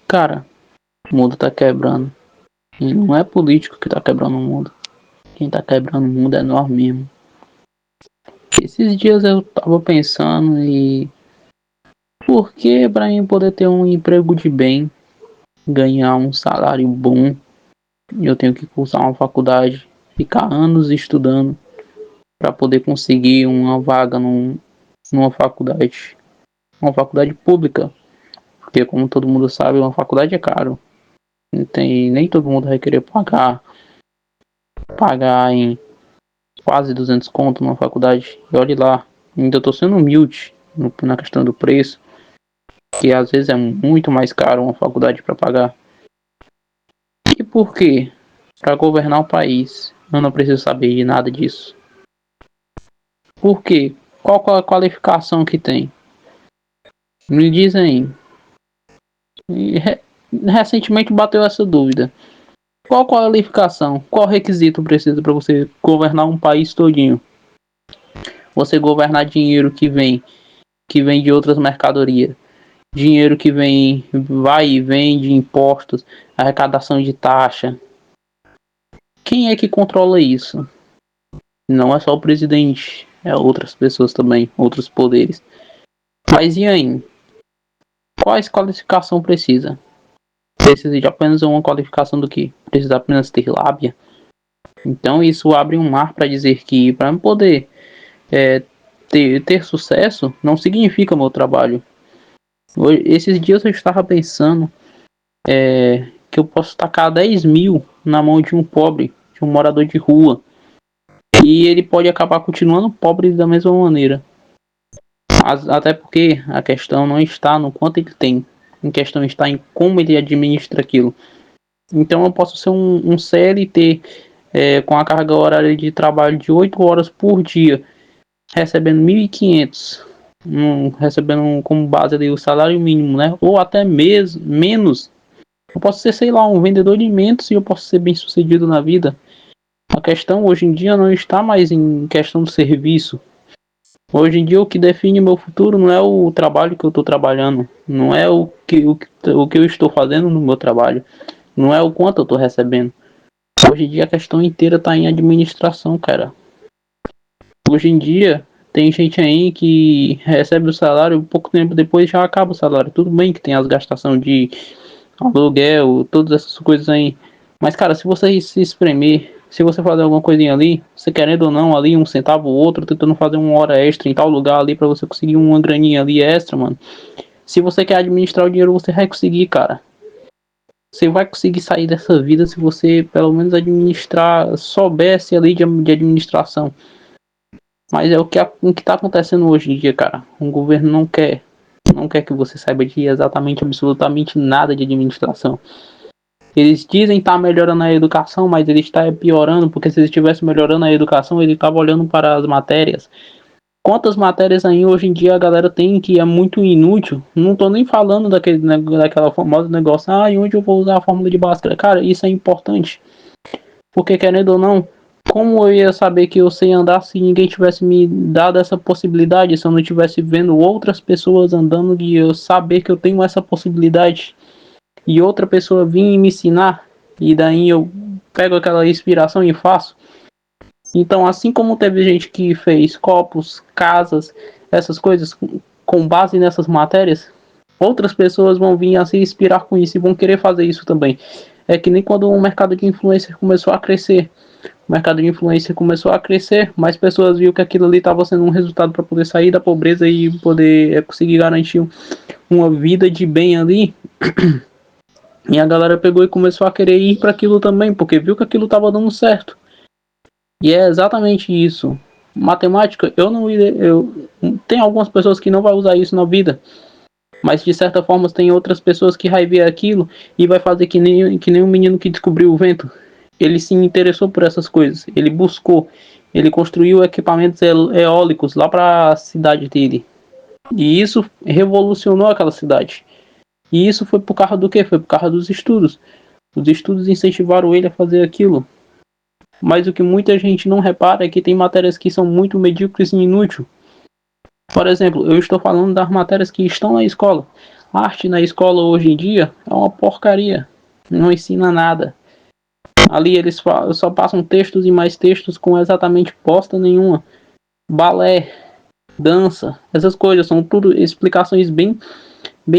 Cara, o mundo tá quebrando. E não é político que tá quebrando o mundo. Quem tá quebrando o mundo é nós mesmos. Esses dias eu tava pensando e por que pra mim poder ter um emprego de bem, ganhar um salário bom, eu tenho que cursar uma faculdade, ficar anos estudando para poder conseguir uma vaga numa uma faculdade pública, porque como todo mundo sabe, uma faculdade é caro. Nem todo mundo vai querer pagar em quase 200 conto numa faculdade. E olhe lá, ainda estou sendo humilde na questão do preço, que às vezes é muito mais caro uma faculdade para pagar. E por quê? Para governar o país, eu não preciso saber de nada disso. Por quê? Qual a qualificação que tem? Me diz aí. Recentemente bateu essa dúvida. Qual qualificação? Qual requisito precisa para você governar um país todinho? Você governar dinheiro que vem de outras mercadorias, dinheiro que vai e vem de impostos, arrecadação de taxa. Quem é que controla isso? Não é só o presidente, é outras pessoas também, outros poderes. Mas e aí? Quais qualificação precisa? Precisa de apenas uma qualificação do que? Precisa apenas ter lábia? Então isso abre um mar para dizer que para eu poder ter sucesso não significa meu trabalho. Esses dias eu estava pensando que eu posso tacar 10 mil na mão de um pobre, de um morador de rua, e ele pode acabar continuando pobre da mesma maneira. Até porque a questão não está no quanto ele tem, a questão está em como ele administra aquilo. Então eu posso ser um CLT com a carga horária de trabalho de 8 horas por dia, recebendo 1.500, recebendo como base ali o salário mínimo, né? Ou até mesmo menos. Eu posso ser, sei lá, um vendedor de alimentos e eu posso ser bem sucedido na vida. A questão hoje em dia não está mais em questão do serviço. Hoje em dia o que define meu futuro não é o trabalho que eu estou trabalhando, não é o que eu estou fazendo no meu trabalho, não é o quanto eu estou recebendo. Hoje em dia a questão inteira está em administração, cara. Hoje em dia tem gente aí que recebe o salário, pouco tempo depois já acaba o salário. Tudo bem que tem as gastações de aluguel, todas essas coisas aí. Mas, cara, se você se espremer, se você fazer alguma coisinha ali, você querendo ou não, ali um centavo ou outro, tentando fazer uma hora extra em tal lugar ali pra você conseguir uma graninha ali extra, mano. Se você quer administrar o dinheiro, você vai conseguir, cara. Você vai conseguir sair dessa vida se você pelo menos administrar, soubesse ali de administração. Mas é o que tá acontecendo hoje em dia, cara. O governo não quer que você saiba de exatamente, absolutamente nada de administração. Eles dizem estar melhorando a educação, mas ele está piorando, porque se eles estivessem melhorando a educação, ele estava olhando para as matérias. Quantas matérias aí hoje em dia a galera tem que é muito inútil? Não tô nem falando daquela famosa negócio, onde eu vou usar a fórmula de Bhaskara? Cara, isso é importante. Porque querendo ou não, como eu ia saber que eu sei andar se ninguém tivesse me dado essa possibilidade, se eu não estivesse vendo outras pessoas andando e eu saber que eu tenho essa possibilidade e outra pessoa vir e me ensinar e daí eu pego aquela inspiração e faço. Então, assim como teve gente que fez copos, casas, essas coisas com base nessas matérias, outras pessoas vão vir a se inspirar com isso e vão querer fazer isso também. É que nem quando o mercado de influencer começou a crescer. O mercado de influência começou a crescer, mais pessoas viram que aquilo ali estava sendo um resultado para poder sair da pobreza e poder conseguir garantir uma vida de bem ali. E a galera pegou e começou a querer ir para aquilo também, porque viu que aquilo estava dando certo. E é exatamente isso. Matemática, tem algumas pessoas que não vai usar isso na vida, mas de certa forma tem outras pessoas que vai ver aquilo e vai fazer que nem um menino que descobriu o vento. Ele se interessou por essas coisas, ele buscou, ele construiu equipamentos eólicos lá para a cidade dele. E isso revolucionou aquela cidade. E isso foi por causa do quê? Foi por causa dos estudos. Os estudos incentivaram ele a fazer aquilo. Mas o que muita gente não repara é que tem matérias que são muito medíocres e inúteis. Por exemplo, eu estou falando das matérias que estão na escola. Arte na escola hoje em dia é uma porcaria. Não ensina nada. Ali eles só passam textos e mais textos com exatamente bosta nenhuma. Balé, dança, essas coisas são tudo explicações bem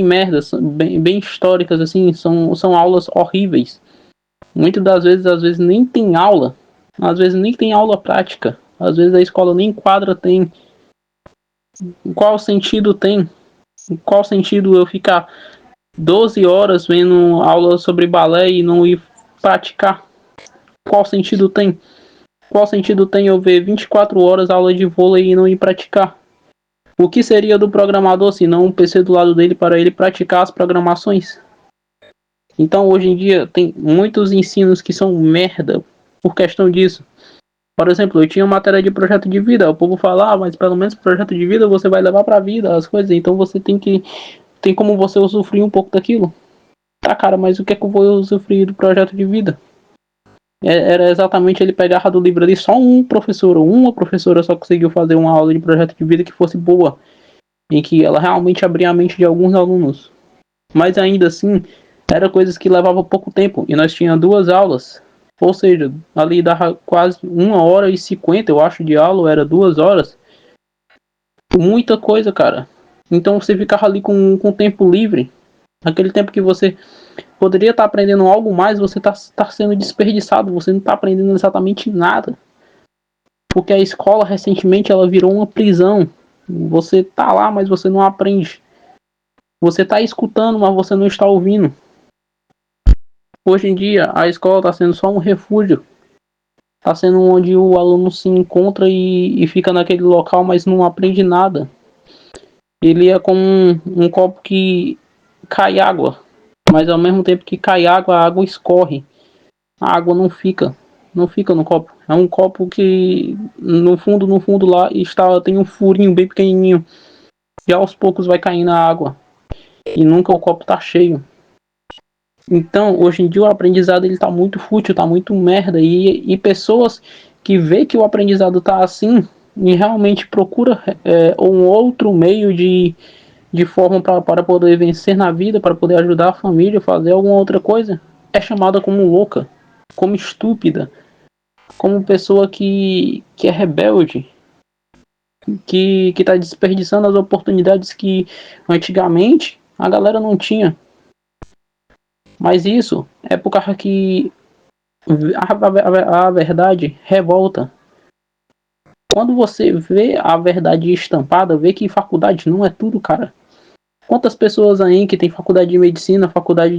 merdas, bem históricas, assim, são aulas horríveis. Muitas das vezes, às vezes nem tem aula, às vezes nem tem aula prática, às vezes a escola nem quadra tem. Qual sentido tem? Qual sentido eu ficar 12 horas vendo aula sobre balé e não ir praticar? Qual sentido tem? Qual sentido tem eu ver 24 horas aula de vôlei e não ir praticar? O que seria do programador se não um PC do lado dele para ele praticar as programações? Então, hoje em dia, tem muitos ensinos que são merda por questão disso. Por exemplo, eu tinha matéria de projeto de vida. O povo fala, mas pelo menos projeto de vida você vai levar pra vida as coisas. Então você tem como você usufruir um pouco daquilo. Tá, cara, mas o que é que eu vou usufruir do projeto de vida? Era exatamente ele pegar do livro ali, só um professor ou uma professora só conseguiu fazer uma aula de projeto de vida que fosse boa. Em que ela realmente abria a mente de alguns alunos. Mas ainda assim, eram coisas que levavam pouco tempo. E nós tínhamos 2 aulas. Ou seja, ali dava quase 1h50, eu acho, de aula, era 2 horas. Muita coisa, cara. Então você ficava ali com tempo livre. Aquele tempo que você poderia estar aprendendo algo mais, você está sendo desperdiçado. Você não está aprendendo exatamente nada. Porque a escola, recentemente, ela virou uma prisão. Você tá lá, mas você não aprende. Você está escutando, mas você não está ouvindo. Hoje em dia, a escola está sendo só um refúgio. Está sendo onde o aluno se encontra e fica naquele local, mas não aprende nada. Ele é como um copo que cai água, mas ao mesmo tempo que cai água, a água escorre. A água não fica no copo. É um copo que no fundo lá tem um furinho bem pequenininho. E aos poucos vai caindo a água. E nunca o copo tá cheio. Então, hoje em dia o aprendizado ele tá muito fútil, tá muito merda. E pessoas que vê que o aprendizado tá assim e realmente procura um outro meio de forma para poder vencer na vida, para poder ajudar a família, fazer alguma outra coisa, é chamada como louca, como estúpida, como pessoa que é rebelde, que tá desperdiçando as oportunidades que antigamente a galera não tinha. Mas isso é por causa que a verdade revolta. Quando você vê a verdade estampada, vê que faculdade não é tudo, cara. Quantas pessoas aí que tem faculdade de medicina, faculdade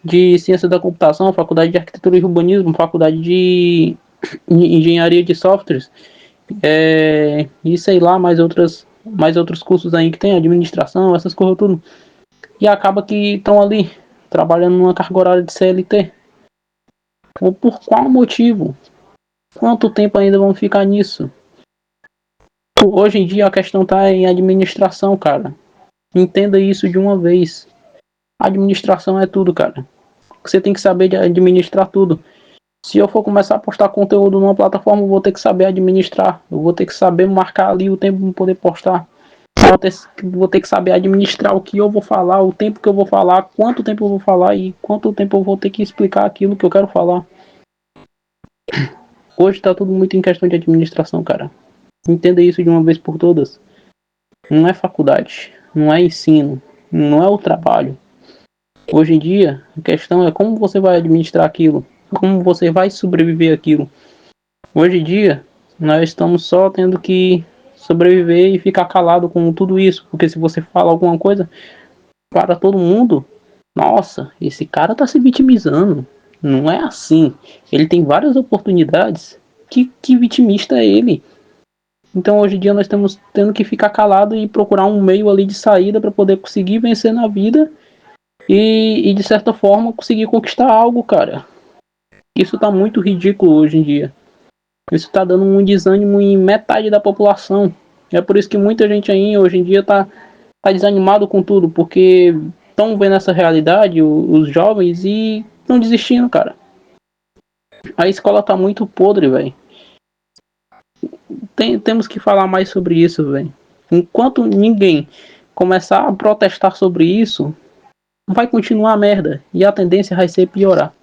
de ciência da computação, faculdade de arquitetura e urbanismo, faculdade de engenharia de softwares, e sei lá, mais outros cursos aí que tem, administração, essas coisas tudo. E acaba que estão ali, trabalhando numa carga horária de CLT. Ou por qual motivo? Quanto tempo ainda vão ficar nisso? Hoje em dia a questão tá em administração, cara. Entenda isso de uma vez. A administração é tudo, cara. Você tem que saber administrar tudo. Se eu for começar a postar conteúdo numa plataforma, eu vou ter que saber administrar. Eu vou ter que saber marcar ali o tempo para poder postar. Vou ter que saber administrar o que eu vou falar, o tempo que eu vou falar, quanto tempo eu vou falar e quanto tempo eu vou ter que explicar aquilo que eu quero falar. Hoje tá tudo muito em questão de administração, cara. Entenda isso de uma vez por todas. Não é faculdade, não é ensino, não é o trabalho. Hoje em dia, a questão é como você vai administrar aquilo, como você vai sobreviver aquilo. Hoje em dia, nós estamos só tendo que sobreviver e ficar calado com tudo isso, porque se você fala alguma coisa para todo mundo, nossa, esse cara tá se vitimizando. Não é assim. Ele tem várias oportunidades. Que vitimista é ele? Então hoje em dia nós estamos tendo que ficar calado e procurar um meio ali de saída para poder conseguir vencer na vida e de certa forma conseguir conquistar algo, cara. Isso tá muito ridículo hoje em dia. Isso tá dando um desânimo em metade da população. É por isso que muita gente aí hoje em dia tá desanimado com tudo, porque estão vendo essa realidade, os jovens, e estão desistindo, cara. A escola tá muito podre, velho. Temos que falar mais sobre isso, velho. Enquanto ninguém começar a protestar sobre isso, vai continuar a merda. E a tendência vai ser piorar.